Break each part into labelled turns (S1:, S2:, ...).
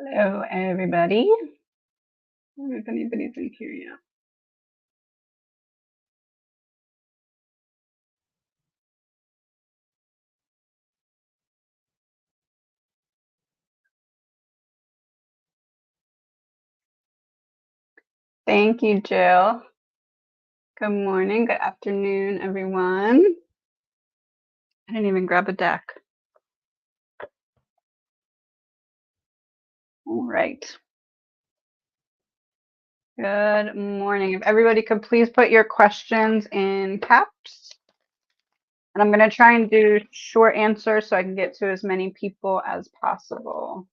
S1: Hello, everybody. I don't know if anybody's in here yet. Thank you, Jill. Good morning, good afternoon, everyone. I didn't even grab a deck. All right. Good morning. If everybody could please put your questions in caps. And I'm going to try and do short answers so I can get to as many people as possible.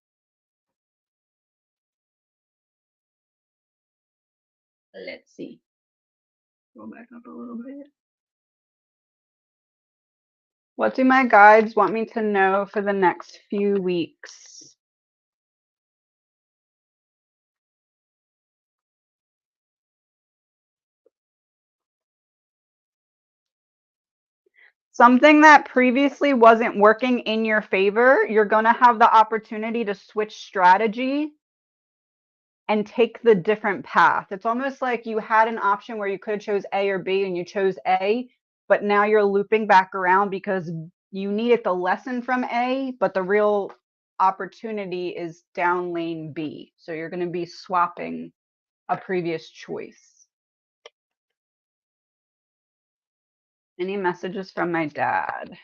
S1: Let's see. Go back up a little bit. What do my guides want me to know for the next few weeks? Something that previously wasn't working in your favor, you're going to have the opportunity to switch strategy and take the different path. It's almost like you had an option where you could have chose A or B and you chose A, but now you're looping back around because you needed the lesson from A, but the real opportunity is down lane B. So you're going to be swapping a previous choice. Any messages from my dad?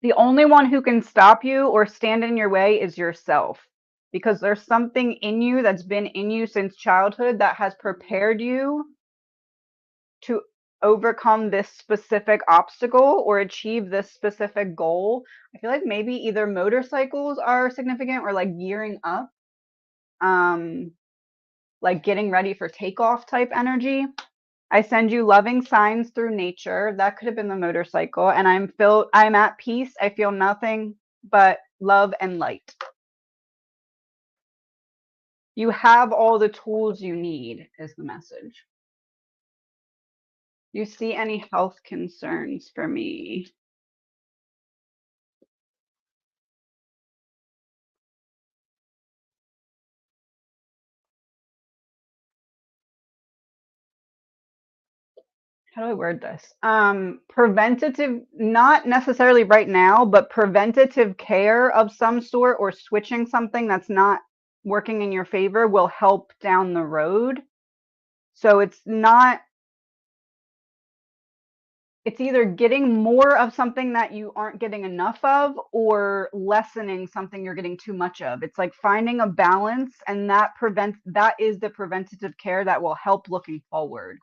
S1: The only one who can stop you or stand in your way is yourself, because there's something in you that's been in you since childhood that has prepared you to overcome this specific obstacle or achieve this specific goal. I feel like maybe either motorcycles are significant or like gearing up, like getting ready for takeoff type energy. I send you loving signs through nature. That could have been the motorcycle. And I'm at peace. I feel nothing but love and light. You have all the tools you need, is the message. You see any health concerns for me? How do I word this? Preventative, not necessarily right now, but preventative care of some sort or switching something that's not working in your favor will help down the road. So it's either getting more of something that you aren't getting enough of or lessening something you're getting too much of. It's like finding a balance, and that is the preventative care that will help looking forward.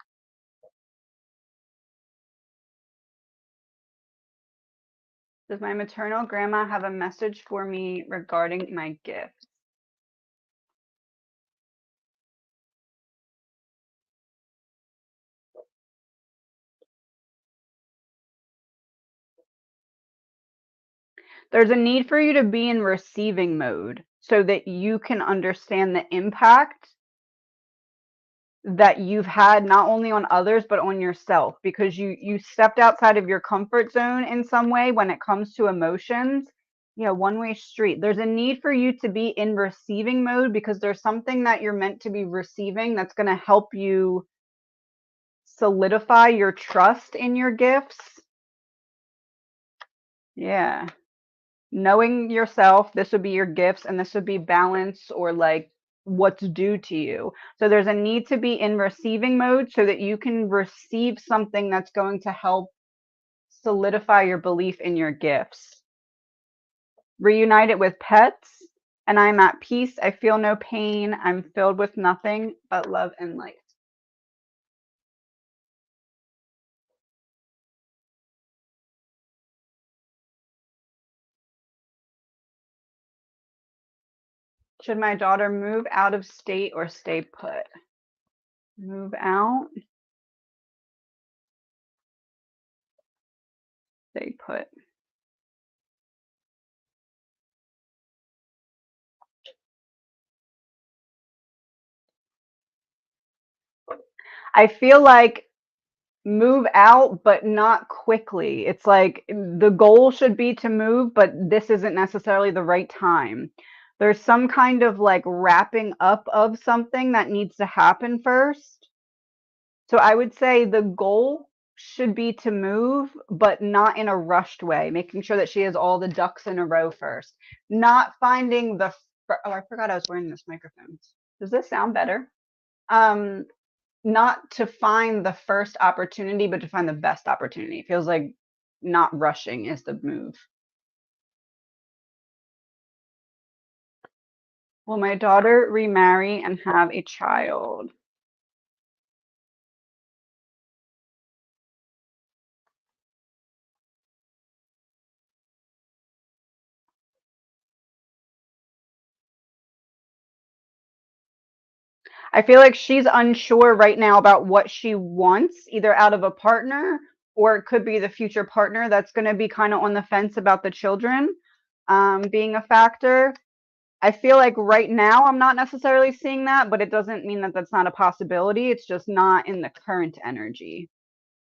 S1: Does my maternal grandma have a message for me regarding my gift? There's a need for you to be in receiving mode so that you can understand the impact that you've had not only on others but on yourself, because you stepped outside of your comfort zone in some way when it comes to emotions. One-way street. There's a need for you to be in receiving mode because there's something that you're meant to be receiving that's going to help you solidify your trust in your gifts. Yeah. Knowing yourself, this would be your gifts, and this would be balance or like what's due to you. So there's a need to be in receiving mode so that you can receive something that's going to help solidify your belief in your gifts. Reunited with pets, and I'm at peace. I feel no pain. I'm filled with nothing but love and light. Should my daughter move out of state or stay put? Move out. Stay put. I feel like move out, but not quickly. It's like the goal should be to move, but this isn't necessarily the right time. There's some kind of like wrapping up of something that needs to happen first. So I would say the goal should be to move, but not in a rushed way, making sure that she has all the ducks in a row first. Not finding the, oh, I forgot I was wearing this microphone. Does this sound better? Not to find the first opportunity, but to find the best opportunity. It feels like not rushing is the move. Will my daughter remarry and have a child? I feel like she's unsure right now about what she wants, either out of a partner or it could be the future partner that's going to be kind of on the fence about the children being a factor. I feel like right now I'm not necessarily seeing that, but it doesn't mean that that's not a possibility. It's just not in the current energy.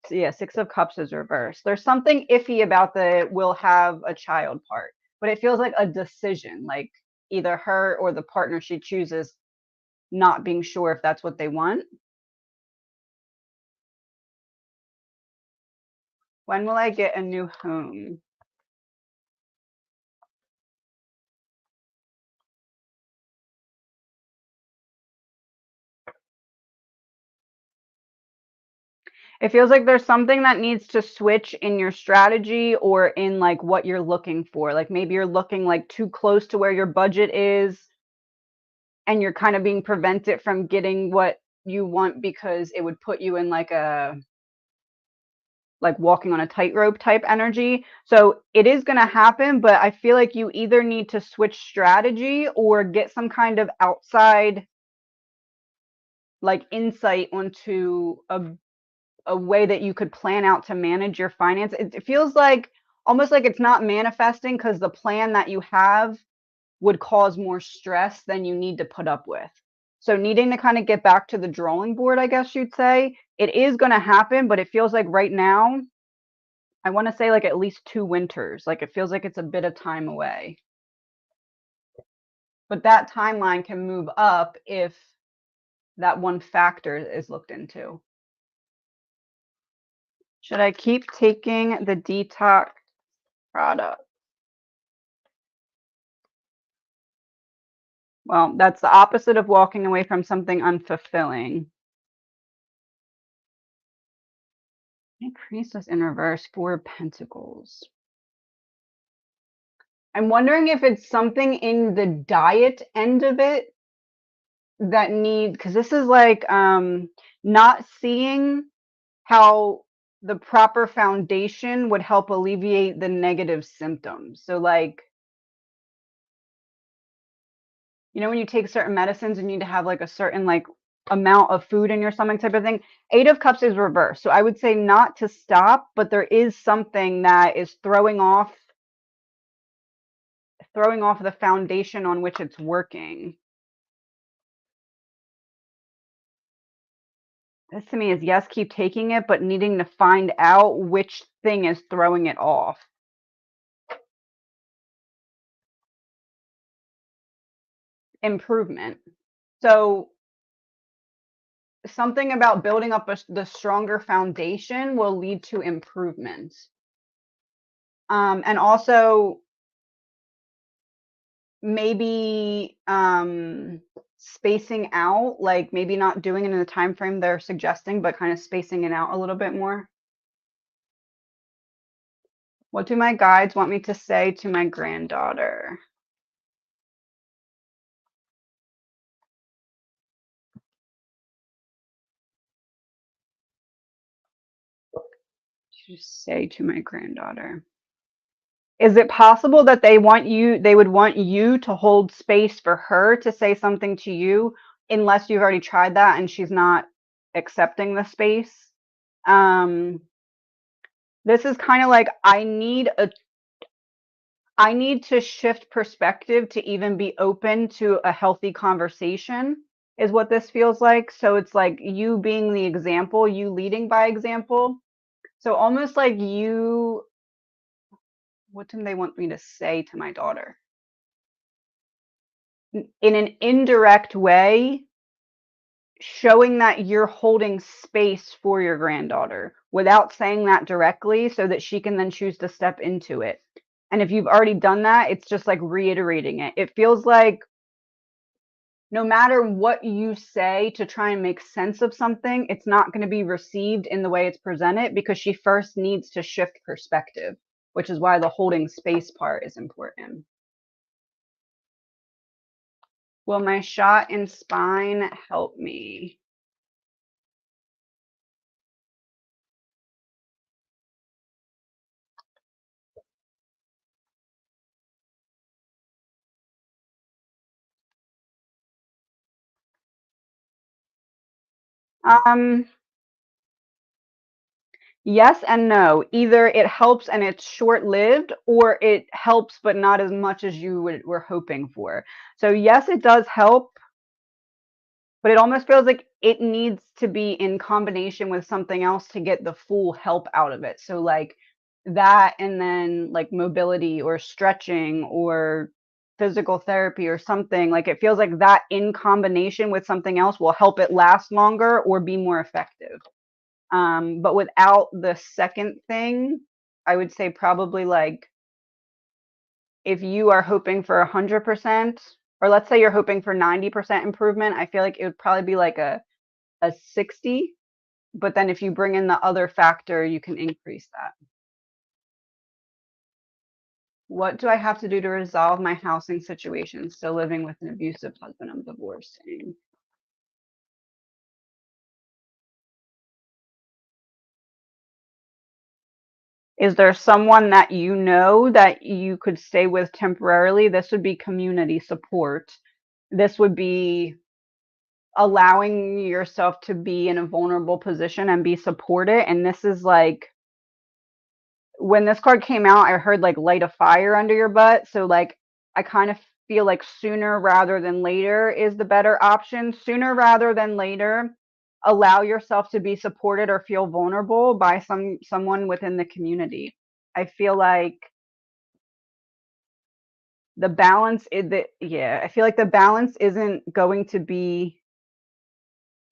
S1: So yeah, Six of Cups is reversed. There's something iffy about the will have a child part, but it feels like a decision, like either her or the partner she chooses not being sure if that's what they want. When will I get a new home? It feels like there's something that needs to switch in your strategy or in like what you're looking for. Like maybe you're looking like too close to where your budget is and you're kind of being prevented from getting what you want because it would put you in like a like walking on a tightrope type energy. So it is going to happen, but I feel like you either need to switch strategy or get some kind of outside like insight onto a way that you could plan out to manage your finance. It feels like almost like it's not manifesting because the plan that you have would cause more stress than you need to put up with. So needing to kind of get back to the drawing board, I guess you'd say, it is going to happen, but it feels like right now, I want to say like at least 2 winters. Like it feels like it's a bit of time away. But that timeline can move up if that one factor is looked into. Should I keep taking the detox product? Well, that's the opposite of walking away from something unfulfilling. Increase this in reverse, 4 of Pentacles. I'm wondering if it's something in the diet end of it that need, because this is like not seeing how the proper foundation would help alleviate the negative symptoms. So like, you know, when you take certain medicines, you need to have like a certain like amount of food in your stomach type of thing. 8 of Cups is reversed. So I would say not to stop, but there is something that is throwing off the foundation on which it's working. This to me is yes, keep taking it, but needing to find out which thing is throwing it off. Improvement. So something about building up the stronger foundation will lead to improvement. And also maybe spacing out, like maybe not doing it in the time frame they're suggesting, but kind of spacing it out a little bit more. What do my guides want me to say to my granddaughter? To say to my granddaughter. Is it possible that they would want you to hold space for her to say something to you unless you've already tried that and she's not accepting the space? This is kind of like I need to shift perspective to even be open to a healthy conversation. is what this feels like. So it's like you being the example, you leading by example. So almost like you, what do they want me to say to my daughter? In an indirect way, showing that you're holding space for your granddaughter without saying that directly so that she can then choose to step into it. And if you've already done that, it's just like reiterating it. It feels like no matter what you say to try and make sense of something, it's not going to be received in the way it's presented because she first needs to shift perspective, which is why the holding space part is important. Will my shot in spine help me? Um, Yes and no. Either it helps and it's short-lived, or it helps but not as much as you were hoping for. So yes, it does help, but it almost feels like it needs to be in combination with something else to get the full help out of it. So like that, and then like mobility or stretching or physical therapy or something. Like it feels like that in combination with something else will help it last longer or be more effective. But without the second thing, I would say probably like if you are hoping for 100%, or let's say you're hoping for 90% improvement, I feel like it would probably be like a 60. But then if you bring in the other factor, you can increase that. What do I have to do to resolve my housing situation? Still living with an abusive husband. I'm divorcing. Is there someone that you know that you could stay with temporarily? This would be community support. This would be allowing yourself to be in a vulnerable position and be supported. And this is like when this card came out, I heard like light a fire under your butt. So like I kind of feel like sooner rather than later is the better option. Sooner rather than later, allow yourself to be supported or feel vulnerable by someone within the community. I feel like the balance is that, yeah, I feel like the balance isn't going to be,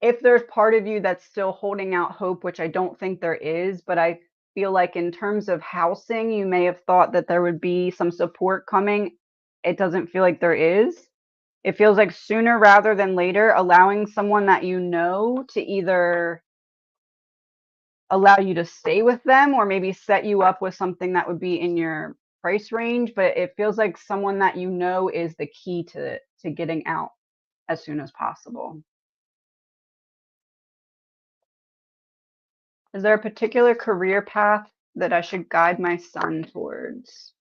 S1: if there's part of you that's still holding out hope, which I don't think there is, but I feel like in terms of housing, you may have thought that there would be some support coming. It doesn't feel like there is. It feels like sooner rather than later, allowing someone that you know to either allow you to stay with them or maybe set you up with something that would be in your price range. But it feels like someone that you know is the key to getting out as soon as possible. Is there a particular career path that I should guide my son towards?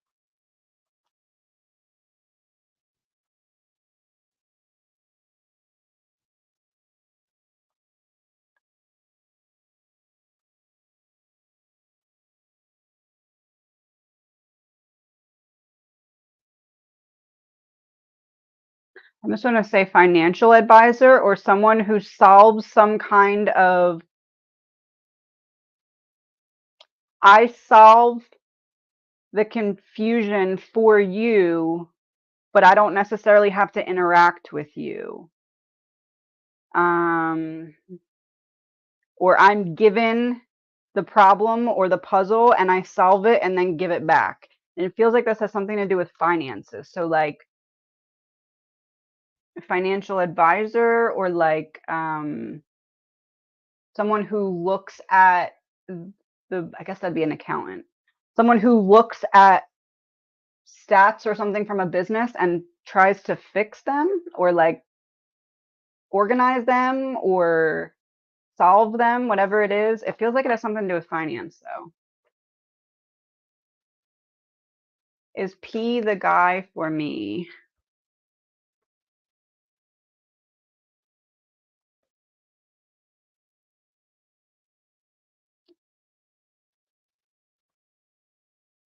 S1: I'm just going to say financial advisor or someone who solves some kind of, I solve the confusion for you, but I don't necessarily have to interact with you. Um, or I'm given the problem or the puzzle and I solve it and then give it back. And it feels like this has something to do with finances. So like financial advisor or like someone who looks at I guess that'd be an accountant. Someone who looks at stats or something from a business and tries to fix them or like organize them or solve them, whatever it is. It feels like it has something to do with finance though. Is P the guy for me?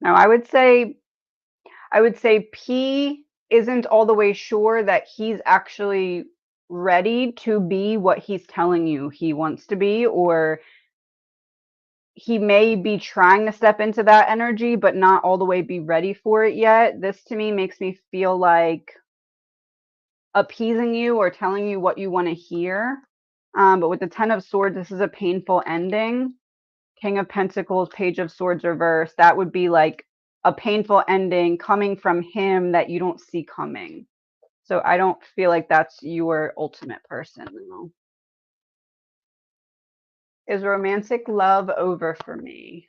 S1: No, I would say P isn't all the way sure that he's actually ready to be what he's telling you he wants to be, or he may be trying to step into that energy, but not all the way be ready for it yet. This to me makes me feel like appeasing you or telling you what you want to hear. But with the Ten of Swords, this is a painful ending. King of Pentacles, Page of Swords reverse. That would be like a painful ending coming from him that you don't see coming. So I don't feel like that's your ultimate person. No. Is romantic love over for me?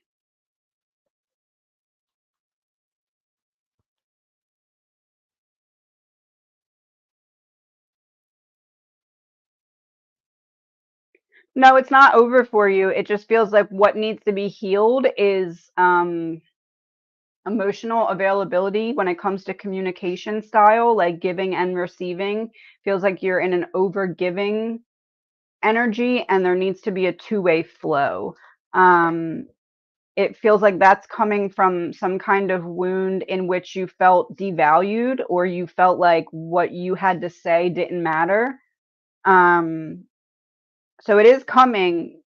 S1: No, it's not over for you. It just feels like what needs to be healed is emotional availability when it comes to communication style, like giving and receiving. Feels like you're in an over giving energy and there needs to be a two-way flow. It feels like that's coming from some kind of wound in which you felt devalued or you felt like what you had to say didn't matter. So it is coming,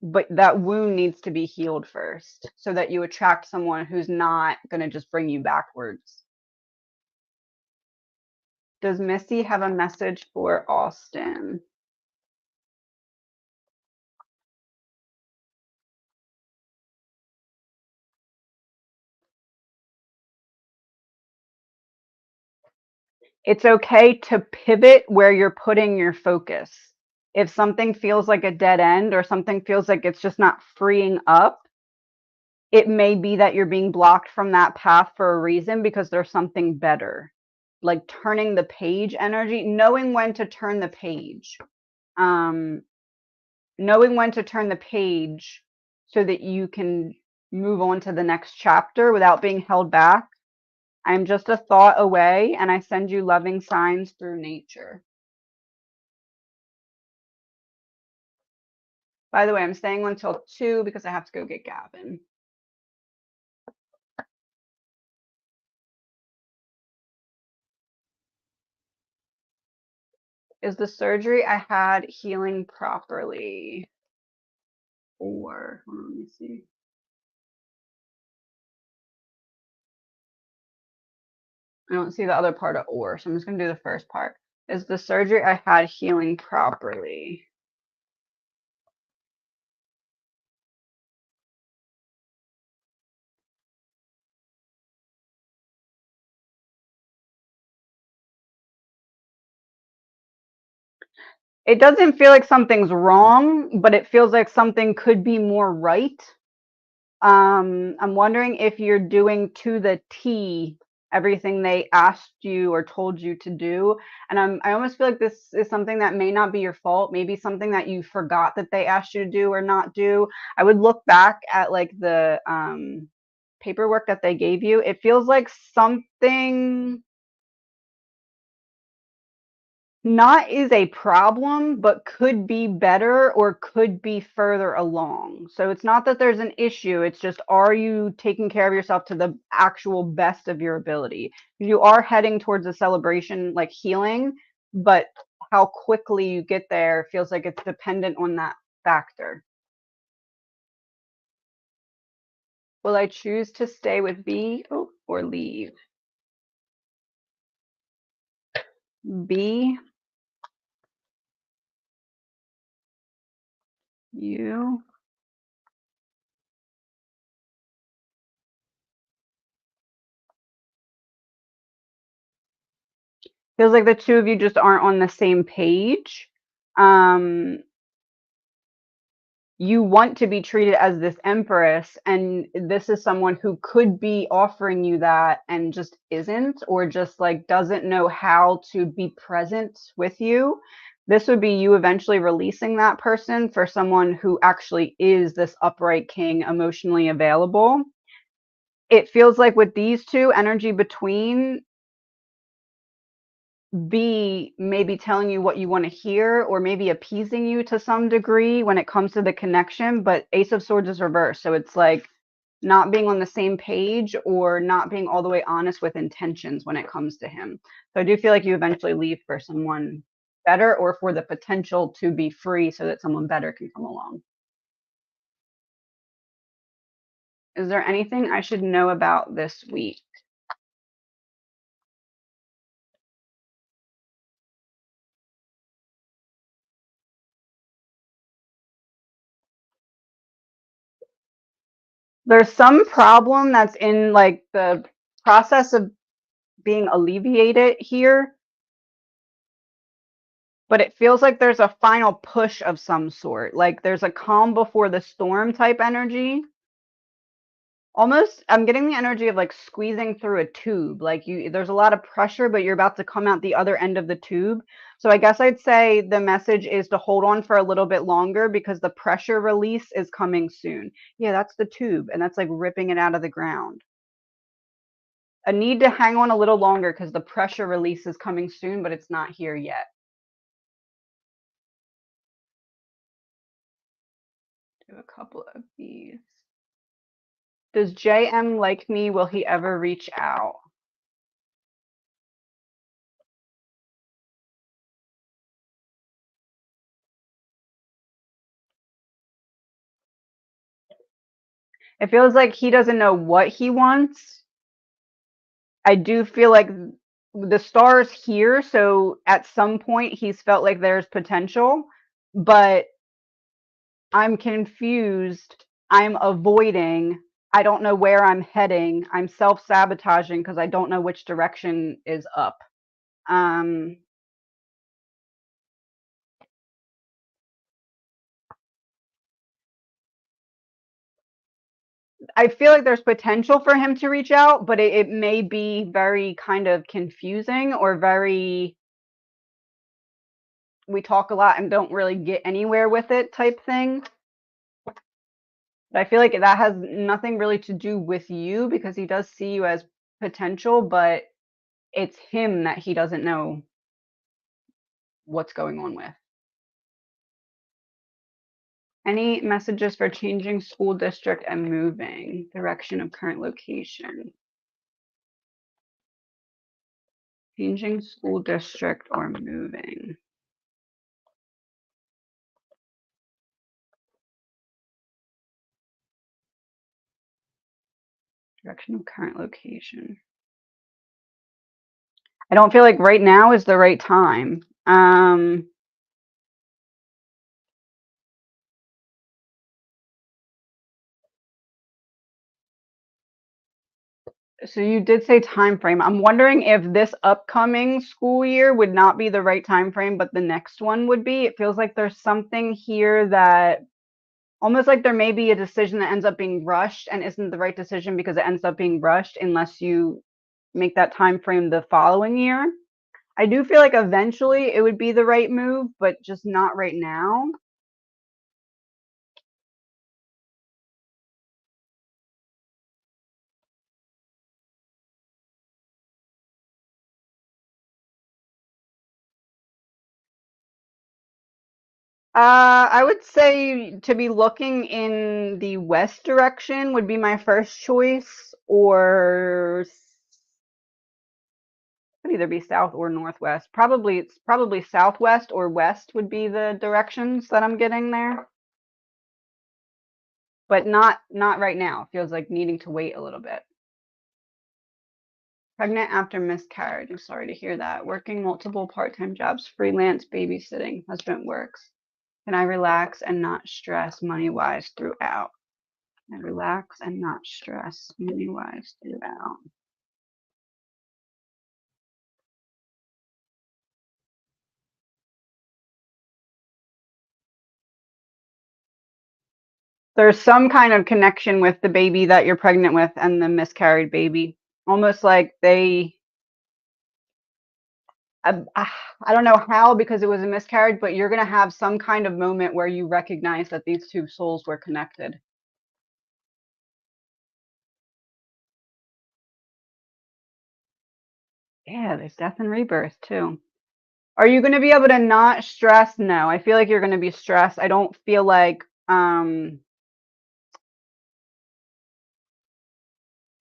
S1: but that wound needs to be healed first so that you attract someone who's not going to just bring you backwards. Does Missy have a message for Austin? It's okay to pivot where you're putting your focus. If something feels like a dead end or something feels like it's just not freeing up, it may be that you're being blocked from that path for a reason because there's something better. Like turning the page energy, knowing when to turn the page. Knowing when to turn the page so that you can move on to the next chapter without being held back. I'm just a thought away, and I send you loving signs through nature. By the way, I'm staying until 2 because I have to go get Gavin. Is the surgery I had healing properly? Or, hold on, let me see. I don't see the other part of or, so I'm just going to do the first part. Is the surgery I had healing properly? It doesn't feel like something's wrong, but it feels like something could be more right. I'm wondering if you're doing to the T everything they asked you or told you to do. And I almost feel like this is something that may not be your fault, maybe something that you forgot that they asked you to do or not do. I would look back at like the paperwork that they gave you. It feels like something not is a problem, but could be better or could be further along. So it's not that there's an issue. It's just, are you taking care of yourself to the actual best of your ability? You are heading towards a celebration, like healing, but how quickly you get there feels like it's dependent on that factor. Will I choose to stay with B or leave? B, you. Feels like the two of you just aren't on the same page. You want to be treated as this empress, and this is someone who could be offering you that and just isn't, or just like doesn't know how to be present with you. This would be you eventually releasing that person for someone who actually is this upright king, emotionally available. It feels like with these two, energy between, B, maybe telling you what you want to hear or maybe appeasing you to some degree when it comes to the connection, but Ace of Swords is reversed. So it's like not being on the same page or not being all the way honest with intentions when it comes to him. So I do feel like you eventually leave for someone better or for the potential to be free so that someone better can come along. Is there anything I should know about this week? There's some problem that's in like the process of being alleviated here, but it feels like there's a final push of some sort. Like there's a calm before the storm type energy. Almost, I'm getting the energy of like squeezing through a tube. Like there's a lot of pressure, but you're about to come out the other end of the tube. So I guess I'd say the message is to hold on for a little bit longer because the pressure release is coming soon. Yeah, that's the tube, and that's like ripping it out of the ground. A need to hang on a little longer because the pressure release is coming soon, but it's not here yet. Do a couple of these. Does JM like me? Will he ever reach out? It feels like he doesn't know what he wants. I do feel like the star's here, so at some point he's felt like there's potential, but I'm confused. I'm avoiding. I don't know where I'm heading. I'm self-sabotaging because I don't know which direction is up. I feel like there's potential for him to reach out, but it may be very kind of confusing or very we talk a lot and don't really get anywhere with it type thing. But I feel like that has nothing really to do with you because he does see you as potential, but it's him that he doesn't know what's going on with. Any messages for changing school district and moving direction of current location? Changing school district or moving. Direction of current location. I don't feel like right now is the right time. So you did say time frame. I'm wondering if this upcoming school year would not be the right time frame, but the next one would be. It feels like there's something here that almost like there may be a decision that ends up being rushed and isn't the right decision because it ends up being rushed unless you make that time frame the following year. I do feel like eventually it would be the right move, but just not right now. I would say to be looking in the west direction would be my first choice, or could either be south or northwest. Probably it's probably southwest or west would be the directions that I'm getting there. But not right now. It feels like needing to wait a little bit. Pregnant after miscarriage. I'm sorry to hear that. Working multiple part-time jobs, freelance babysitting. Husband works. Can I relax and not stress money-wise throughout? And relax and not stress money-wise throughout. There's some kind of connection with the baby that you're pregnant with and the miscarried baby. Almost like I don't know how because it was a miscarriage, but you're going to have some kind of moment where you recognize that these two souls were connected. Yeah, there's death and rebirth too. Are you going to be able to not stress? No, I feel like you're going to be stressed. I don't feel like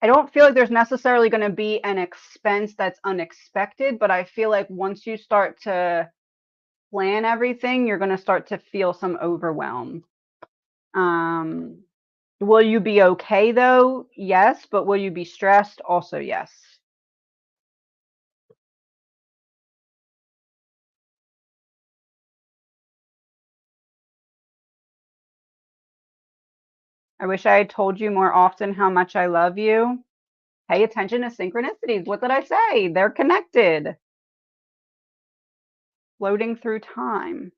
S1: I don't feel like there's necessarily going to be an expense that's unexpected, but I feel like once you start to plan everything, you're going to start to feel some overwhelm. Will you be okay though? Yes. But will you be stressed? Also, yes. I wish I had told you more often how much I love you. Pay attention to synchronicities. What did I say? They're connected. Floating through time.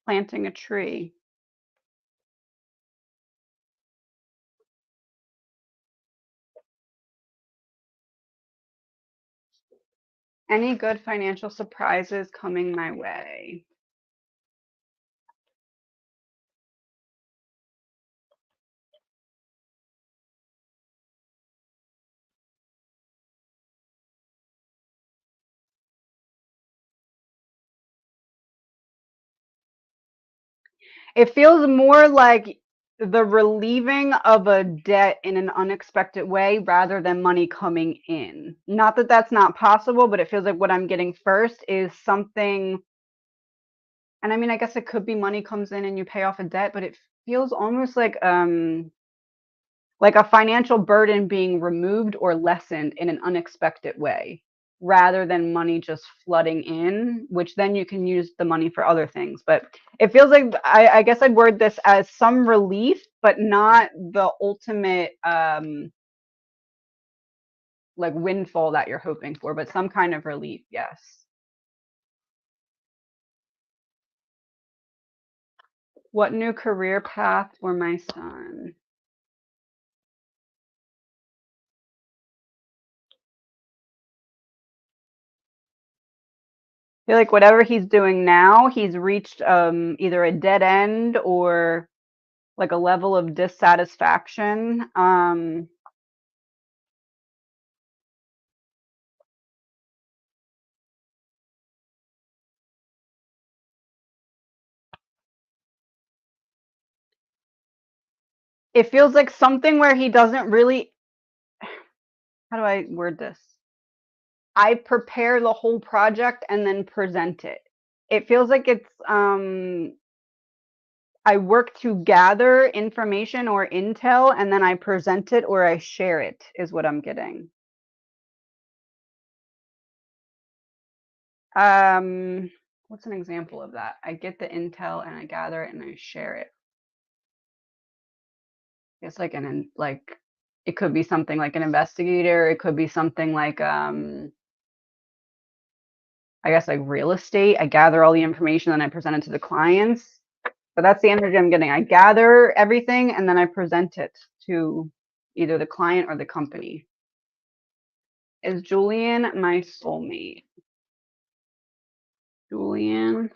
S1: Planting a tree. Any good financial surprises coming my way? It feels more like the relieving of a debt in an unexpected way rather than money coming in. Not that that's not possible, but it feels like what I'm getting first is something. And I mean, I guess it could be money comes in and you pay off a debt, but it feels almost like a financial burden being removed or lessened in an unexpected way rather than money just flooding in, which then you can use the money for other things. But it feels like I guess I'd word this as some relief, but not the ultimate like windfall that you're hoping for, but some kind of relief, yes. What new career path for my son? I feel like whatever he's doing now, he's reached either a dead end or like a level of dissatisfaction. It feels like something where he doesn't really, how do I word this? I prepare the whole project and then present it. It feels like it's I work to gather information or intel and then I present it or I share it is what I'm getting. What's an example of that? I get the intel and I gather it and I share it. It's like like it could be something like an investigator, it could be something like I guess like real estate. I gather all the information and I present it to the clients. But that's the energy I'm getting. I gather everything and then I present it to either the client or the company. Is Julian my soulmate? Julian.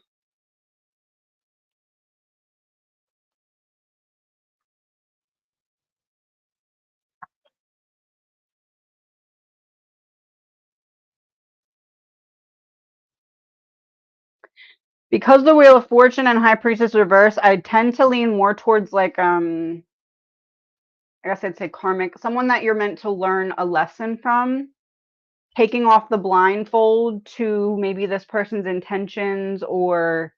S1: Because the Wheel of Fortune and High Priestess reverse, I tend to lean more towards like I guess I'd say karmic, someone that you're meant to learn a lesson from, taking off the blindfold to maybe this person's intentions or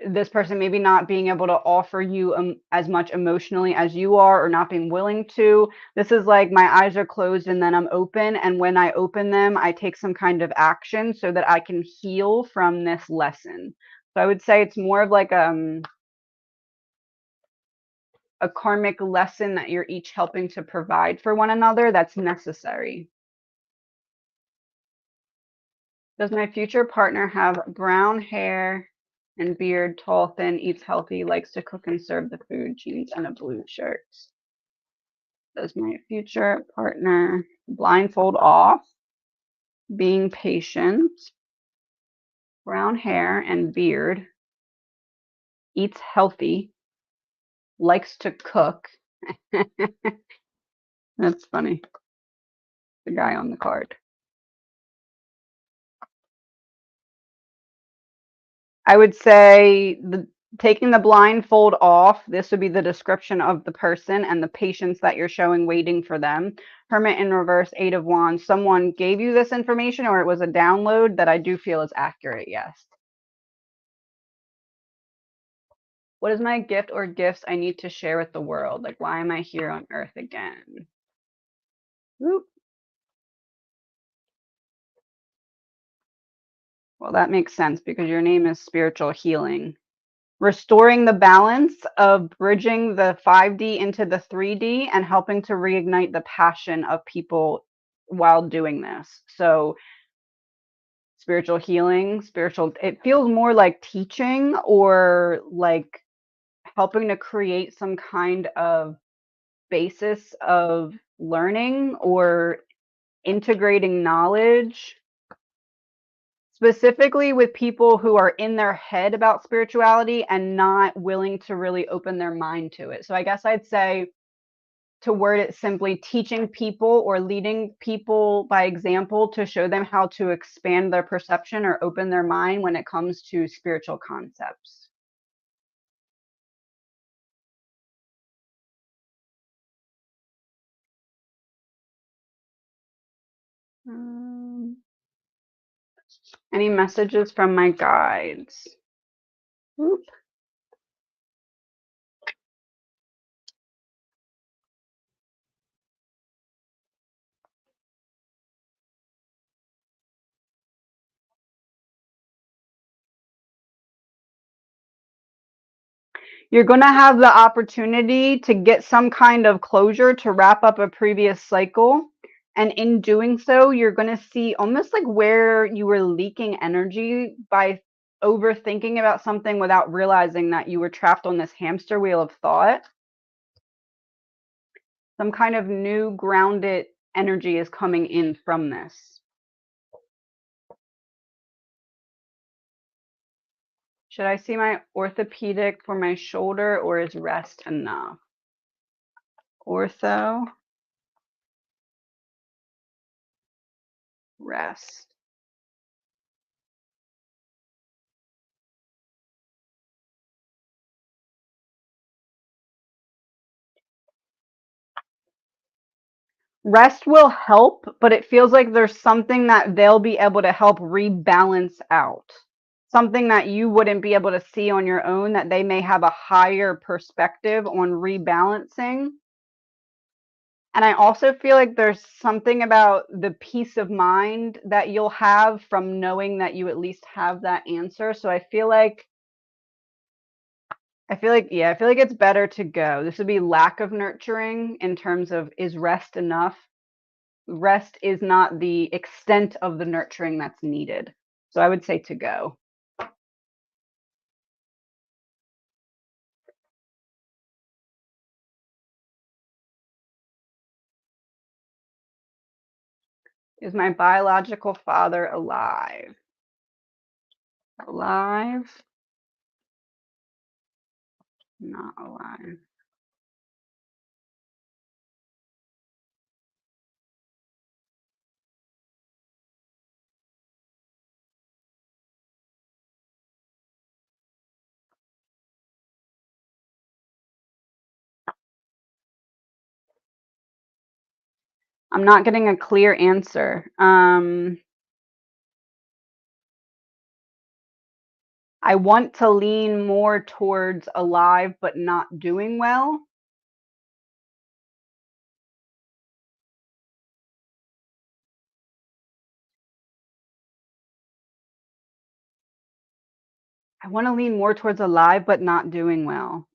S1: this person maybe not being able to offer you as much emotionally as you are or not being willing to. This is like my eyes are closed and then I'm open. And when I open them, I take some kind of action so that I can heal from this lesson. So I would say it's more of like a karmic lesson that you're each helping to provide for one another that's necessary. Does my future partner have brown hair and beard, tall, thin, eats healthy, likes to cook and serve the food, jeans, and a blue shirt? Does my future partner blindfold off, being patient, brown hair and beard, eats healthy, likes to cook? That's funny. The guy on the card. I would say taking the blindfold off, this would be the description of the person and the patience that you're showing waiting for them. Hermit in reverse, Eight of Wands. Someone gave you this information or it was a download that I do feel is accurate, yes. What is my gift or gifts I need to share with the world? Like, why am I here on earth again? Whoop. Well, that makes sense because your name is spiritual healing. Restoring the balance of bridging the 5D into the 3D and helping to reignite the passion of people while doing this. So spiritual healing, it feels more like teaching or like helping to create some kind of basis of learning or integrating knowledge, specifically with people who are in their head about spirituality and not willing to really open their mind to it. So I guess I'd say, to word it simply, teaching people or leading people by example to show them how to expand their perception or open their mind when it comes to spiritual concepts. Any messages from my guides? Oop. You're going to have the opportunity to get some kind of closure to wrap up a previous cycle. And in doing so, you're going to see almost like where you were leaking energy by overthinking about something without realizing that you were trapped on this hamster wheel of thought. Some kind of new grounded energy is coming in from this. Should I see my orthopedic for my shoulder or is rest enough? Ortho, rest. Rest will help, but it feels like there's something that they'll be able to help rebalance out. Something that you wouldn't be able to see on your own, that they may have a higher perspective on rebalancing. And I also feel like there's something about the peace of mind that you'll have from knowing that you at least have that answer. So I feel like it's better to go. This would be lack of nurturing in terms of, is rest enough? Rest is not the extent of the nurturing that's needed. So I would say to go. Is my biological father alive? Alive? Not alive. I'm not getting a clear answer. I want to lean more towards alive but not doing well. I want to lean more towards alive but not doing well.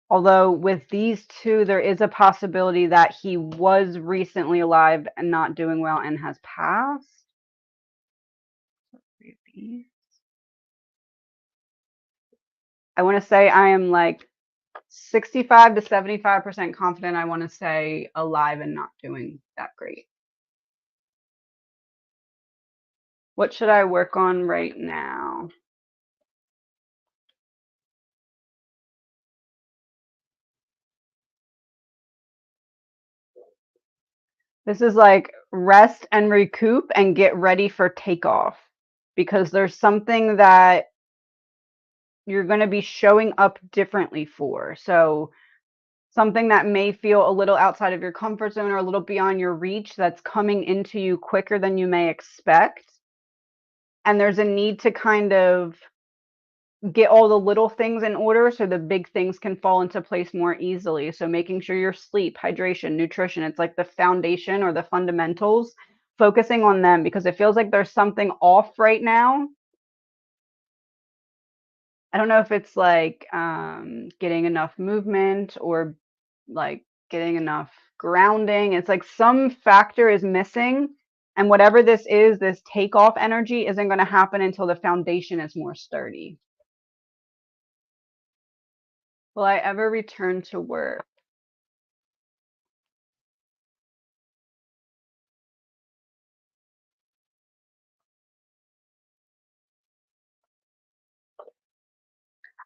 S1: Although with these two, there is a possibility that he was recently alive and not doing well and has passed. I want to say I am like 65 to 75% confident I want to say alive and not doing that great. What should I work on right now? This is like rest and recoup and get ready for takeoff, because there's something that you're going to be showing up differently for. So something that may feel a little outside of your comfort zone or a little beyond your reach that's coming into you quicker than you may expect. And there's a need to kind of get all the little things in order so the big things can fall into place more easily. So making sure your sleep, hydration, nutrition, it's like the foundation or the fundamentals, focusing on them because it feels like there's something off right now. I don't know if it's like getting enough movement or like getting enough grounding. It's like some factor is missing. And whatever this is, this takeoff energy isn't going to happen until the foundation is more sturdy. Will I ever return to work?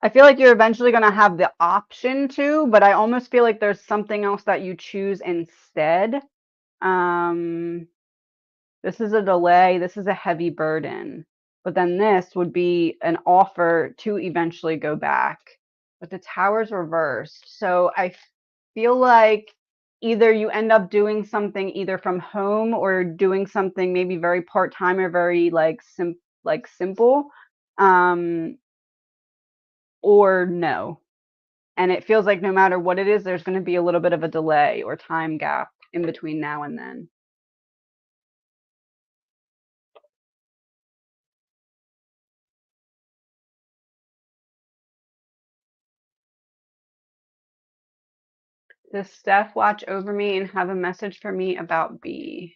S1: I feel like you're eventually going to have the option to, but I almost feel like there's something else that you choose instead. Um, this is a delay, this is a heavy burden. But then this would be an offer to eventually go back. But the tower's reversed. So I feel like either you end up doing something either from home or doing something maybe very part-time or very like simple. Um, or no. And it feels like no matter what it is, there's going to be a little bit of a delay or time gap in between now and then. Does Steph watch over me and have a message for me about B?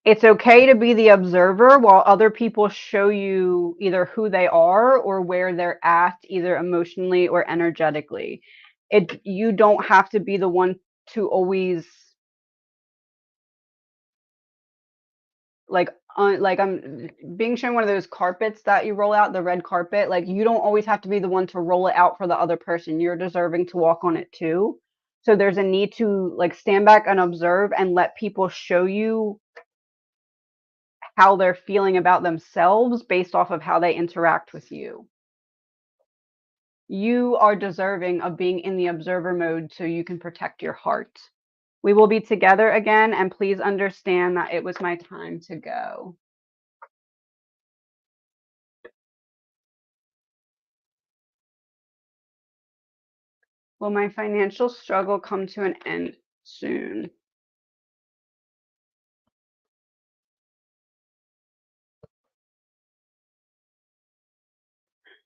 S1: It's okay to be the observer while other people show you either who they are or where they're at, either emotionally or energetically. You don't have to be the one to always like I'm being shown one of those carpets that you roll out, the red carpet. Like you don't always have to be the one to roll it out for the other person. You're deserving to walk on it too. So there's a need to like stand back and observe and let people show you how they're feeling about themselves based off of how they interact with you. You are deserving of being in the observer mode so you can protect your heart. We will be together again, and please understand that it was my time to go. Will my financial struggle come to an end soon?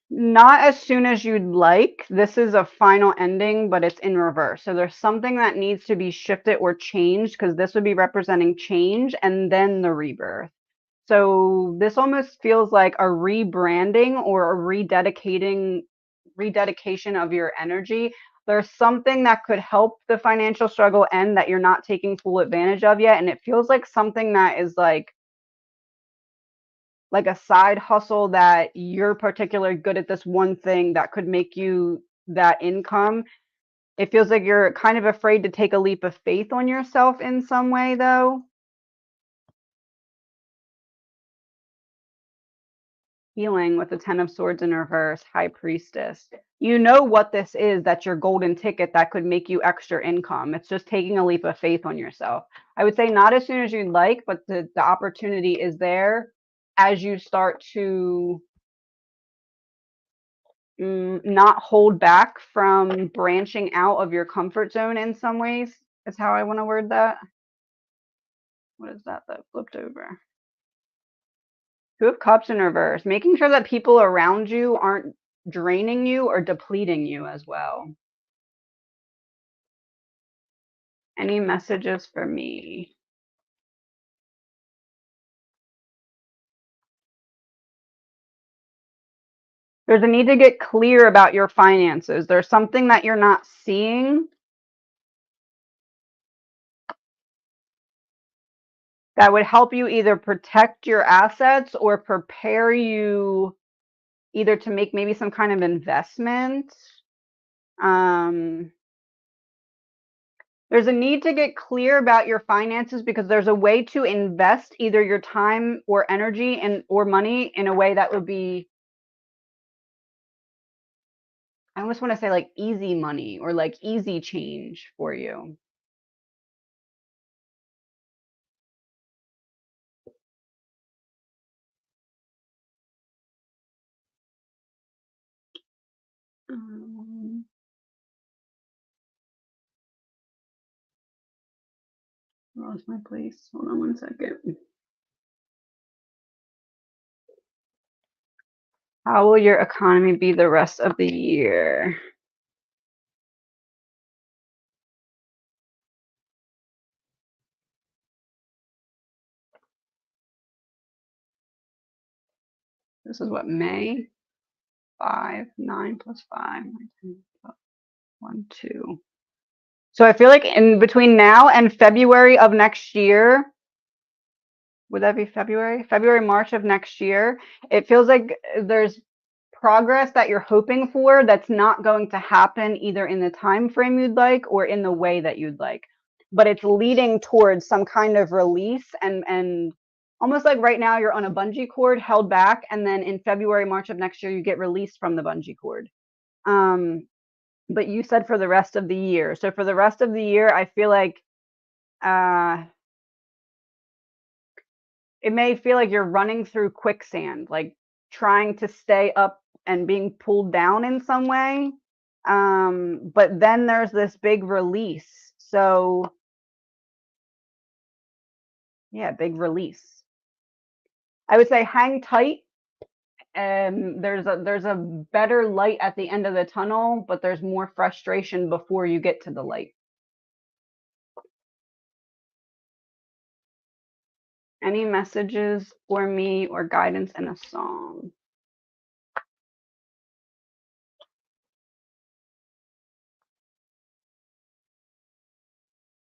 S1: Not as soon as you'd like. This is a final ending, but it's in reverse. So there's something that needs to be shifted or changed because this would be representing change and then the rebirth. So this almost feels like a rebranding or a rededication of your energy. There's something that could help the financial struggle end that you're not taking full advantage of yet. And it feels like something that is like a side hustle that you're particularly good at this one thing that could make you that income. It feels like you're kind of afraid to take a leap of faith on yourself in some way, though. Healing with the Ten of Swords in reverse, High Priestess. You know what this is, that's your golden ticket that could make you extra income. It's just taking a leap of faith on yourself. I would say not as soon as you'd like, but the opportunity is there as you start to not hold back from branching out of your comfort zone in some ways, is how I want to word that. What is that flipped over? Two of Cups in reverse, making sure that people around you aren't draining you or depleting you as well. Any messages for me? There's a need to get clear about your finances. There's something that you're not seeing that would help you either protect your assets or prepare you either to make maybe some kind of investment. There's a need to get clear about your finances because there's a way to invest either your time or energy or money in a way that would be, I almost want to say like easy money or like easy change for you. Lost my place. Hold on one second. How will your economy be the rest of the year? This is what, May? 5, 9 plus 5, 9, 10, 12, 1, 2. So I feel like in between now and February of next year, would that be February? February, March of next year, it feels like there's progress that you're hoping for that's not going to happen either in the time frame you'd like or in the way that you'd like. But it's leading towards some kind of release and almost like right now you're on a bungee cord held back, and then in February, March of next year you get released from the bungee cord. But you said for the rest of the year. So for the rest of the year, I feel like it may feel like you're running through quicksand, like trying to stay up and being pulled down in some way. But then there's this big release. So yeah, big release. I would say hang tight. There's a better light at the end of the tunnel, but there's more frustration before you get to the light. Any messages for me or guidance in a song?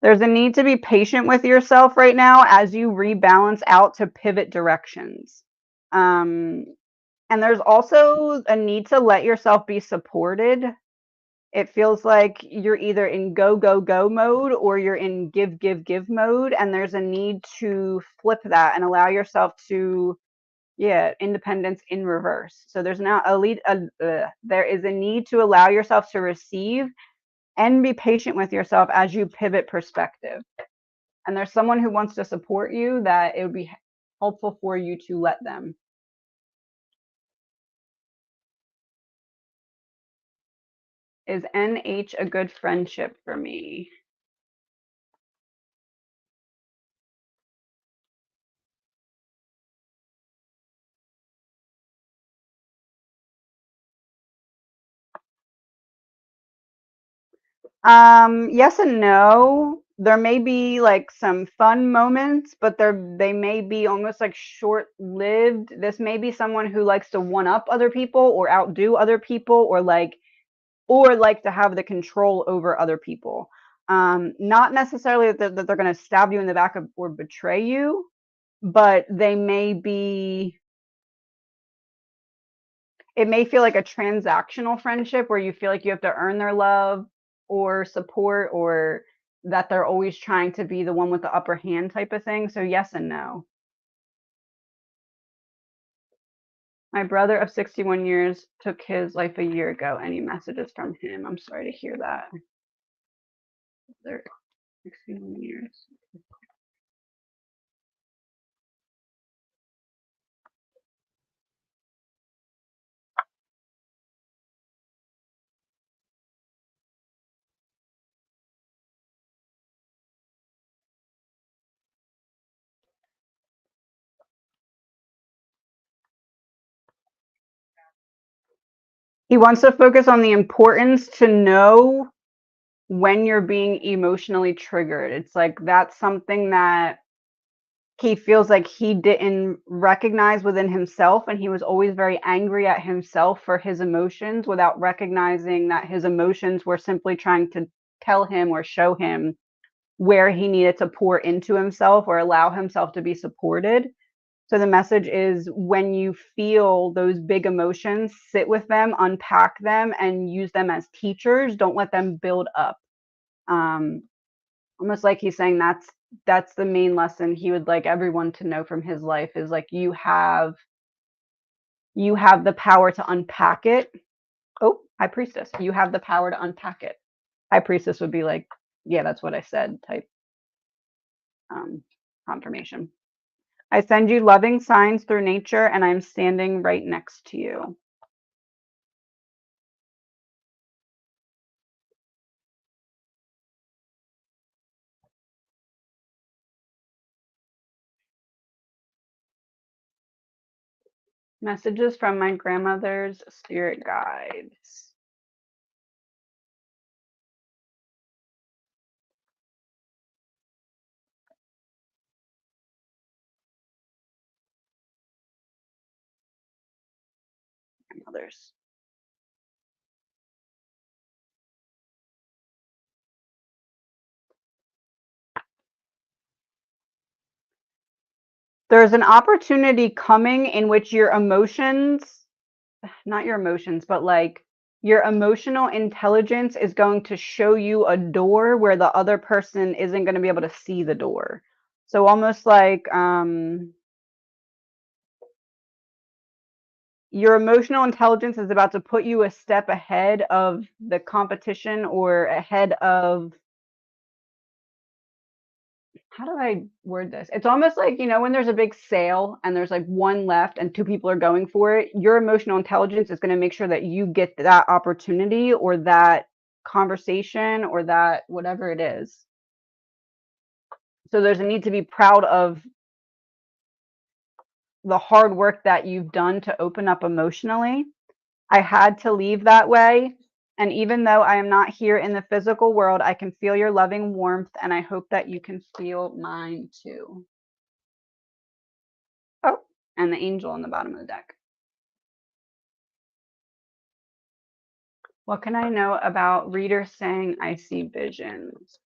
S1: There's a need to be patient with yourself right now as you rebalance out to pivot directions. And there's also a need to let yourself be supported. It feels like you're either in go, go, go mode or you're in give, give, give mode. And there's a need to flip that and allow yourself to, independence in reverse. So there's now there is a need to allow yourself to receive and be patient with yourself as you pivot perspective. And there's someone who wants to support you that it would be helpful for you to let them. Is NH a good friendship for me? Yes and no. There may be like some fun moments, but they may be almost like short-lived. This may be someone who likes to one up other people or outdo other people or like to have the control over other people. Not necessarily that they're going to stab you in the back or betray you, but they may be, it may feel like a transactional friendship where you feel like you have to earn their love or support, or that they're always trying to be the one with the upper hand type of thing. So yes and no. My brother of 61 years took his life a year ago. Any messages from him? I'm sorry to hear that. They're 61 years. He wants to focus on the importance to know when you're being emotionally triggered. It's like that's something that he feels like he didn't recognize within himself, and he was always very angry at himself for his emotions without recognizing that his emotions were simply trying to tell him or show him where he needed to pour into himself or allow himself to be supported. So the message is when you feel those big emotions, sit with them, unpack them, and use them as teachers. Don't let them build up. Um, Almost like he's saying that's the main lesson he would like everyone to know from his life is like you have the power to unpack it. Oh, High Priestess, you have the power to unpack it. High Priestess would be like, yeah, that's what I said type confirmation. I send you loving signs through nature, and I'm standing right next to you. Messages from my grandmother's spirit guides. Grandmothers. There's an opportunity coming in which your emotions, not your emotions, but like your emotional intelligence is going to show you a door where the other person isn't going to be able to see the door. So almost like your emotional intelligence is about to put you a step ahead of the competition or ahead of, how do I word this? It's almost like, when there's a big sale and there's like one left and two people are going for it, your emotional intelligence is going to make sure that you get that opportunity or that conversation or that whatever it is. So there's a need to be proud of the hard work that you've done to open up emotionally. I had to leave that way. And even though I am not here in the physical world, I can feel your loving warmth, and I hope that you can feel mine too. Oh, and the angel on the bottom of the deck. What can I know about readers saying I see visions?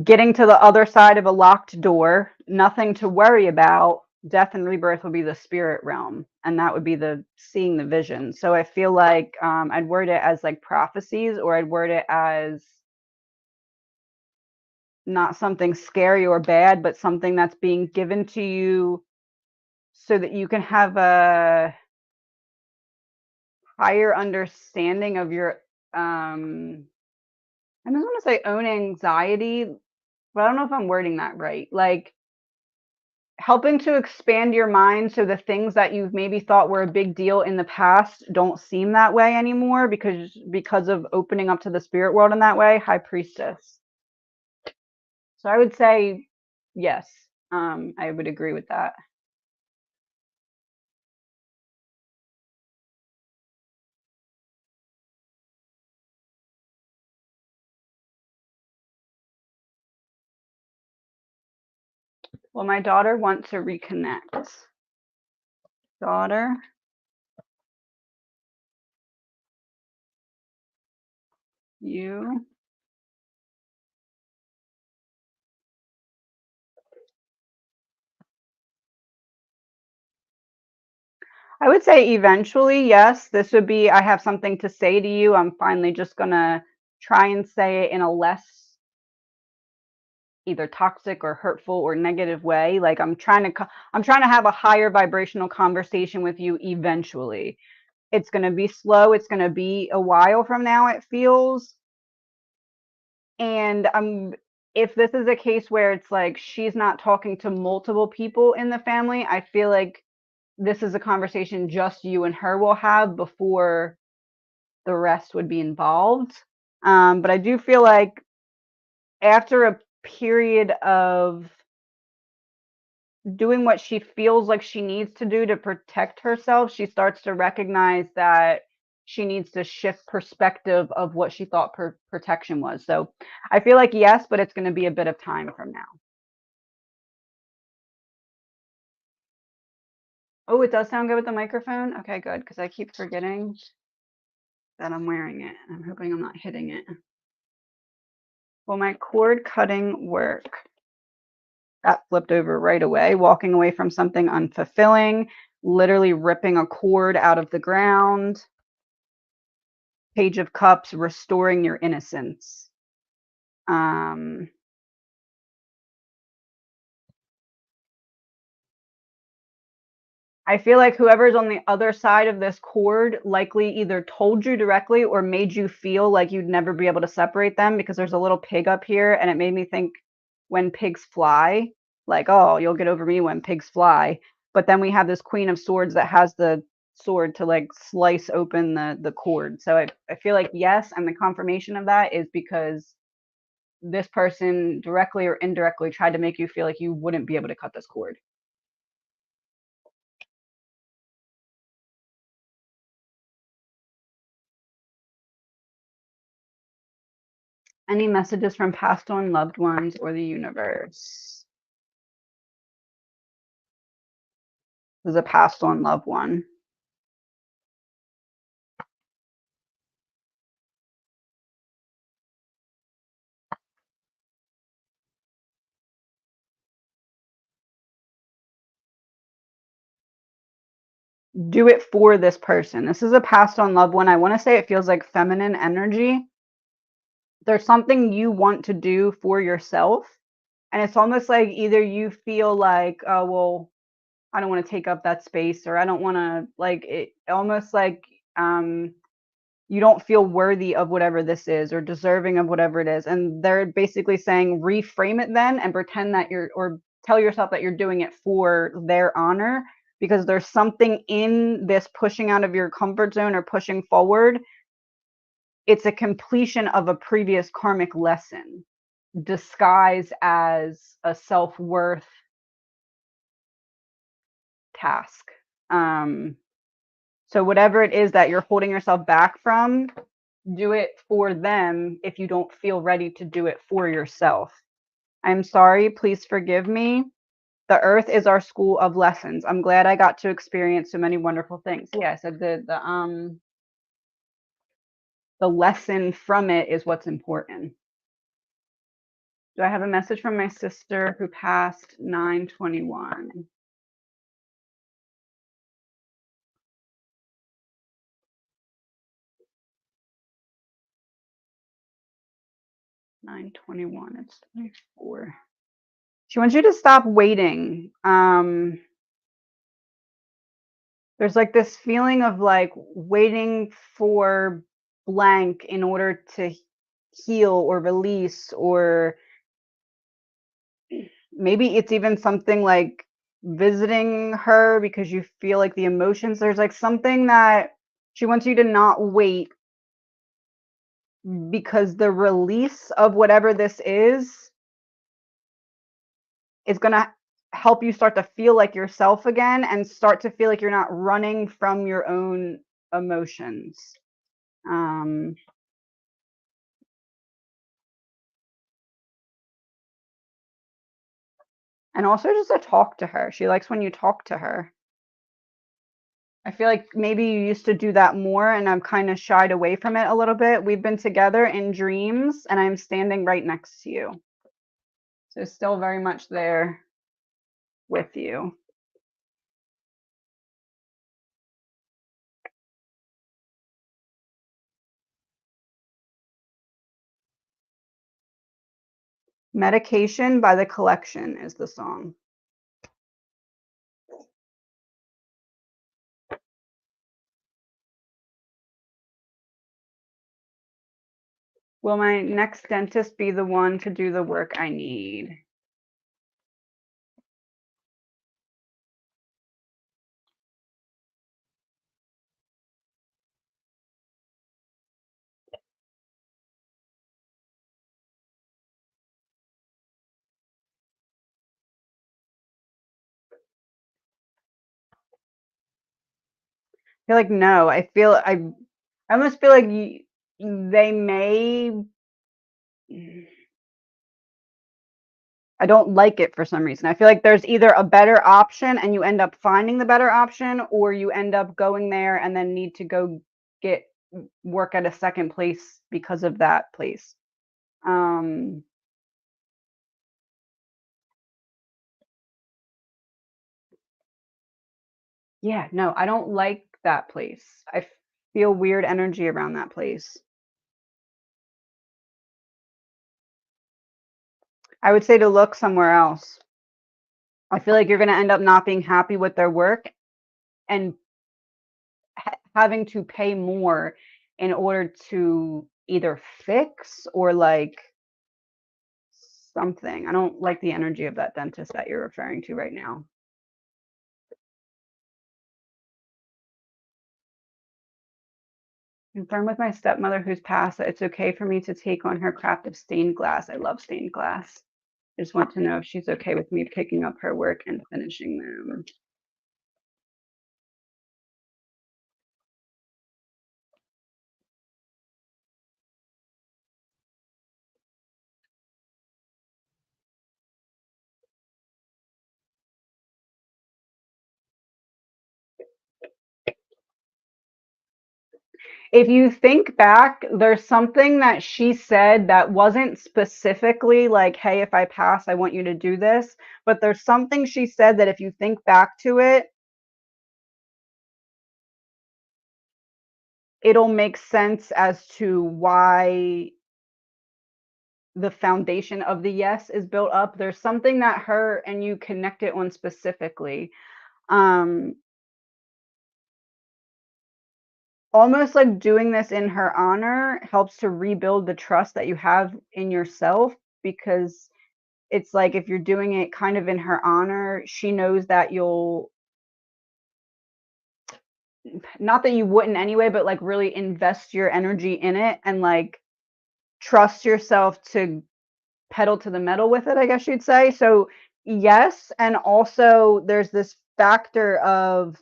S1: Getting to the other side of a locked door, nothing to worry about. Death and rebirth would be the spirit realm, and that would be the seeing the vision. So I feel like I'd word it as like prophecies, or I'd word it as not something scary or bad, but something that's being given to you so that you can have a higher understanding of your I just want to say own anxiety, but I don't know if I'm wording that right. Like helping to expand your mind so the things that you've maybe thought were a big deal in the past don't seem that way anymore because of opening up to the spirit world in that way. High Priestess. So I would say yes. I would agree with that. Well, my daughter wants to reconnect. Daughter, you I would say eventually, yes. This would be, I have something to say to you. I'm finally just gonna try and say it in a less either toxic or hurtful or negative way. Like I'm trying to have a higher vibrational conversation with you eventually. It's gonna be slow. It's gonna be a while from now, it feels. And if this is a case where it's like she's not talking to multiple people in the family, I feel like this is a conversation just you and her will have before the rest would be involved. But I do feel like after a period of doing what she feels like she needs to do to protect herself, she starts to recognize that she needs to shift perspective of what she thought protection was. So I feel like yes, but it's going to be a bit of time from now. Oh, it does sound good with the microphone. Okay, good, because I keep forgetting. that I'm wearing it. I'm hoping I'm not hitting it. Will my cord cutting work? That flipped over right away. Walking away from something unfulfilling, literally ripping a cord out of the ground. Page of Cups, restoring your innocence. I feel like whoever's on the other side of this cord likely either told you directly or made you feel like you'd never be able to separate them, because there's a little pig up here and it made me think when pigs fly, like, oh, you'll get over me when pigs fly. But then we have this Queen of Swords that has the sword to like slice open the cord. So I feel like yes, and the confirmation of that is because this person directly or indirectly tried to make you feel like you wouldn't be able to cut this cord. Any messages from past on loved ones or the universe? This is a passed on loved one. Do it for this person. This is a passed on loved one. I want to say it feels like feminine energy. There's something you want to do for yourself. And it's almost like either you feel like, oh, well, I don't want to take up that space, or I don't want to, like, it almost like you don't feel worthy of whatever this is or deserving of whatever it is. And they're basically saying reframe it then and pretend that you're, or tell yourself that you're doing it for their honor, because there's something in this pushing out of your comfort zone or pushing forward. It's a completion of a previous karmic lesson disguised as a self-worth task. So whatever it is that you're holding yourself back from, do it for them if you don't feel ready to do it for yourself. I'm sorry, please forgive me. The earth is our school of lessons. I'm glad I got to experience so many wonderful things. Yeah, I said the lesson from it is what's important. Do I have a message from my sister who passed 9/21? It's 24. She wants you to stop waiting. There's like this feeling of like waiting for blank in order to heal or release, or maybe it's even something like visiting her because you feel like the emotions. There's like something that she wants you to not wait, because the release of whatever this is going to help you start to feel like yourself again and start to feel like you're not running from your own emotions. And also just to talk to her. She likes when you talk to her. I feel like maybe you used to do that more and I've kind of shied away from it a little bit. We've been together in dreams and I'm standing right next to you. So still very much there with you. Medication by The Collection is the song. Will my next dentist be the one to do the work I need? I feel like no. I almost feel like they may. I don't like it for some reason. I feel like there's either a better option and you end up finding the better option, or you end up going there and then need to go get work at a second place because of that place. Um, yeah, no, I don't like that place. I feel weird energy around that place. I would say to look somewhere else. I feel like you're going to end up not being happy with their work and having to pay more in order to either fix or like something. I don't like the energy of that dentist that you're referring to right now. Confirm with my stepmother who's passed that it's okay for me to take on her craft of stained glass. I love stained glass. I just want to know if she's okay with me picking up her work and finishing them. If you think back, there's something that she said that wasn't specifically like, hey, if I pass, I want you to do this. But there's something she said that if you think back to it, it'll make sense as to why the foundation of the yes is built up. There's something that her and you connected on specifically. Um, Almost like doing this in her honor helps to rebuild the trust that you have in yourself, because it's like if you're doing it kind of in her honor, she knows that you'll, not that you wouldn't anyway, but like really invest your energy in it and like trust yourself to pedal to the metal with it, I guess you'd say. So, yes. And also, there's this factor of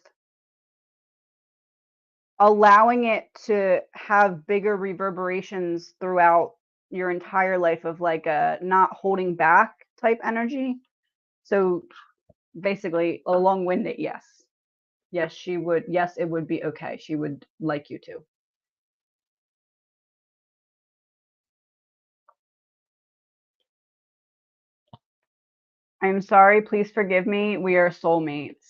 S1: allowing it to have bigger reverberations throughout your entire life of like a not holding back type energy. So, basically, a long winded yes. Yes, she would. Yes, it would be okay. She would like you to. I'm sorry. Please forgive me. We are soulmates.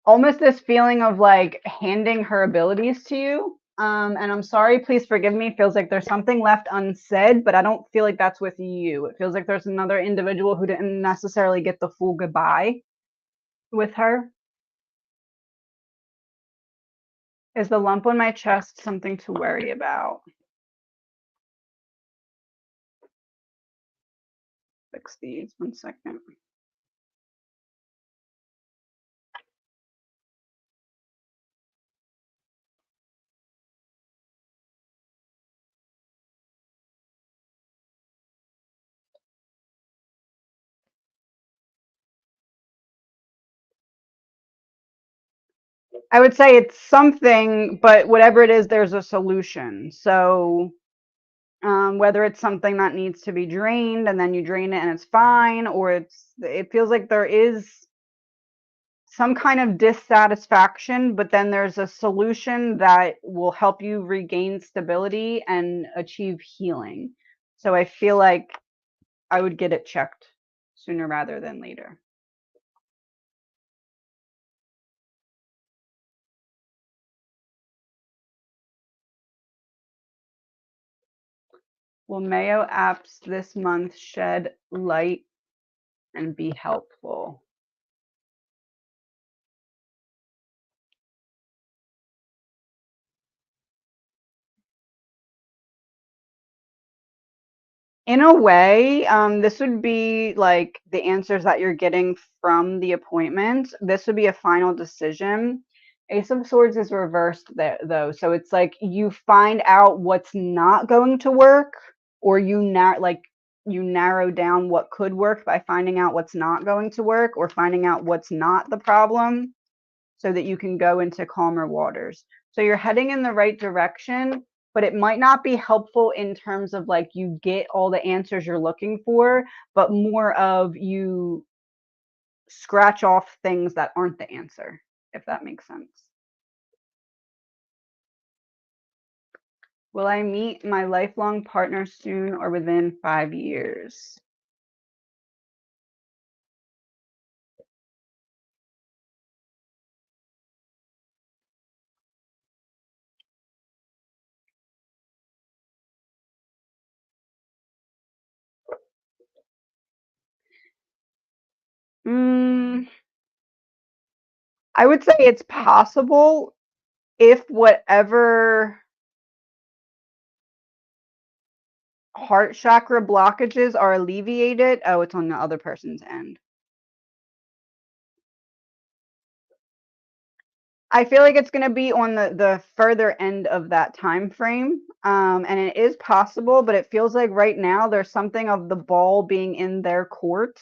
S1: Almost this feeling of like handing her abilities to you. And I'm sorry, please forgive me. Feels like there's something left unsaid, but I don't feel like that's with you. It feels like there's another individual who didn't necessarily get the full goodbye with her. Is the lump on my chest something to worry about? Fix these. 1 second. I would say it's something, but whatever it is, there's a solution. So, whether it's something that needs to be drained and then you drain it and it's fine, or it feels like there is some kind of dissatisfaction, but then there's a solution that will help you regain stability and achieve healing. So I feel like I would get it checked sooner rather than later. Will Mayo apps this month shed light and be helpful? In a way, this would be like the answers that you're getting from the appointment. This would be a final decision. Ace of Swords is reversed there, though. So it's like you find out what's not going to work, or you narrow down what could work by finding out what's not going to work, or finding out what's not the problem so that you can go into calmer waters. So you're heading in the right direction, but it might not be helpful in terms of like you get all the answers you're looking for, but more of you scratch off things that aren't the answer. if that makes sense. Will I meet my lifelong partner soon or within 5 years? I would say it's possible if whatever heart chakra blockages are alleviated. Oh, it's on the other person's end. I feel like it's going to be on the further end of that time frame. And it is possible, but it feels like right now there's something of the ball being in their court.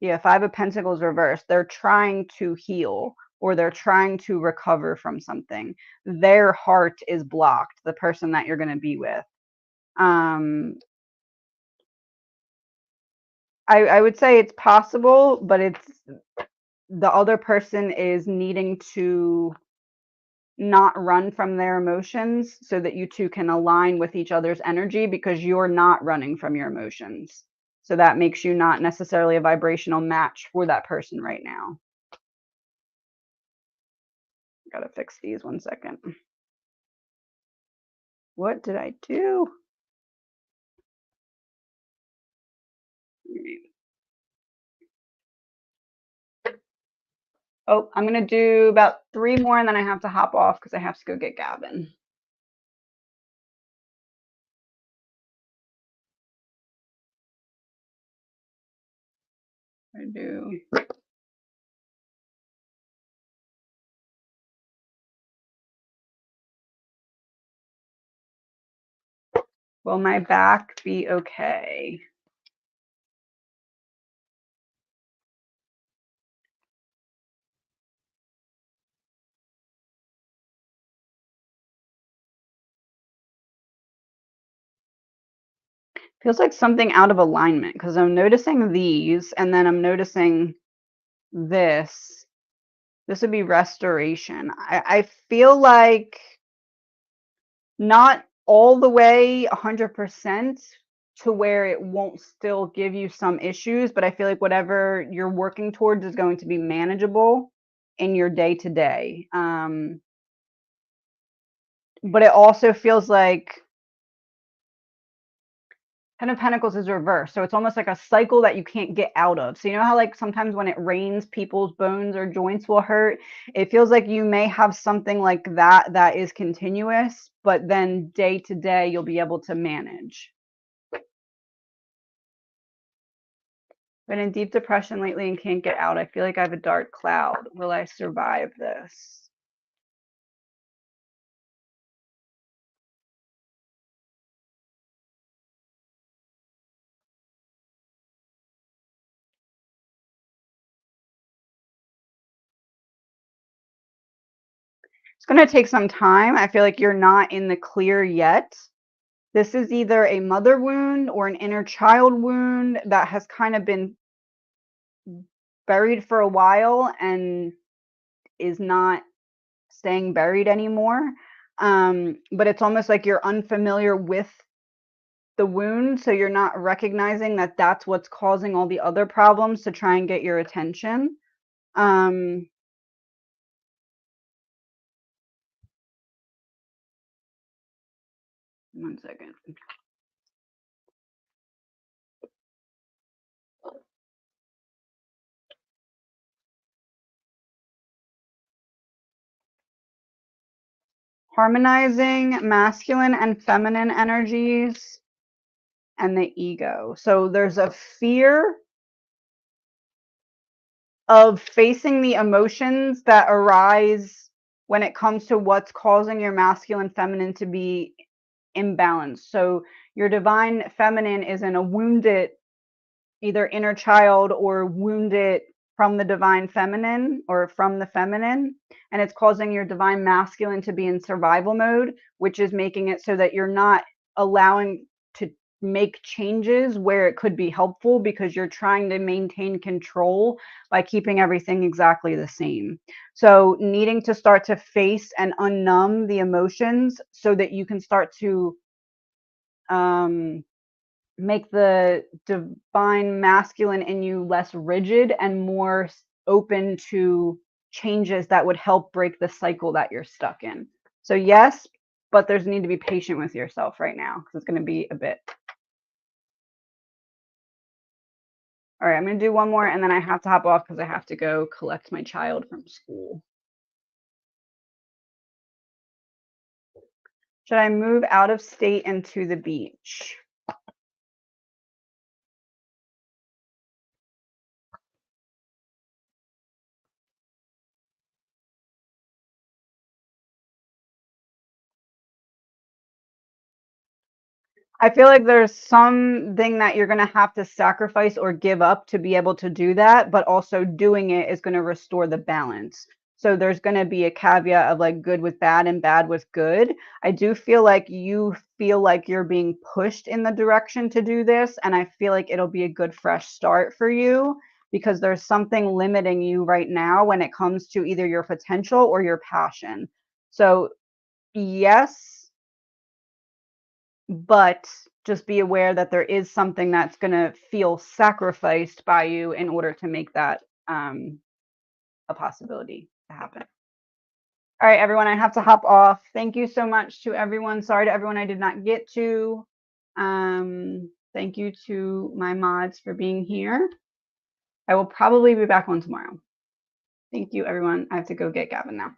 S1: Yeah, Five of Pentacles reversed. They're trying to heal or they're trying to recover from something. Their heart is blocked, the person that you're going to be with. I would say it's possible, but it's the other person is needing to not run from their emotions so that you two can align with each other's energy, because you're not running from your emotions. So that makes you not necessarily a vibrational match for that person right now. Gotta fix these 1 second. What did I do? Oh, I'm gonna do about 3 more and then I have to hop off because I have to go get Gavin. I do. Will my back be okay? Feels like something out of alignment because I'm noticing these and then I'm noticing this. This would be restoration. I feel like not all the way 100% to where it won't still give you some issues, but I feel like whatever you're working towards is going to be manageable in your day to day. But it also feels like Ten of Pentacles is reversed. So it's almost like a cycle that you can't get out of. So you know how like sometimes when it rains, people's bones or joints will hurt? It feels like you may have something like that that is continuous, but then day to day you'll be able to manage. Been in deep depression lately and can't get out. I feel like I have a dark cloud. Will I survive this? It's going to take some time. I feel like you're not in the clear yet. This is either a mother wound or an inner child wound that has kind of been buried for a while and is not staying buried anymore. But it's almost like you're unfamiliar with the wound, so you're not recognizing that that's what's causing all the other problems to try and get your attention. 1 second. Harmonizing masculine and feminine energies and the ego. So there's a fear of facing the emotions that arise when it comes to what's causing your masculine feminine to be imbalanced. So your divine feminine is in a wounded either inner child or wounded from the divine feminine or from the feminine, and it's causing your divine masculine to be in survival mode, which is making it so that you're not allowing to make changes where it could be helpful because you're trying to maintain control by keeping everything exactly the same. So needing to start to face and unnumb the emotions so that you can start to make the divine masculine in you less rigid and more open to changes that would help break the cycle that you're stuck in. So yes, but there's need to be patient with yourself right now because it's going to be a bit. All right, I'm going to do one more and then I have to hop off because I have to go collect my child from school. Should I move out of state and to the beach? I feel like there's something that you're going to have to sacrifice or give up to be able to do that, but also doing it is going to restore the balance. So there's going to be a caveat of like good with bad and bad with good. I do feel like you feel like you're being pushed in the direction to do this, and I feel like it'll be a good fresh start for you because there's something limiting you right now when it comes to either your potential or your passion. So yes, but just be aware that there is something that's going to feel sacrificed by you in order to make that a possibility to happen. All right, everyone, I have to hop off. Thank you so much to everyone. Sorry to everyone I did not get to. Thank you to my mods for being here. I will probably be back on tomorrow. Thank you, everyone. I have to go get Gavin now.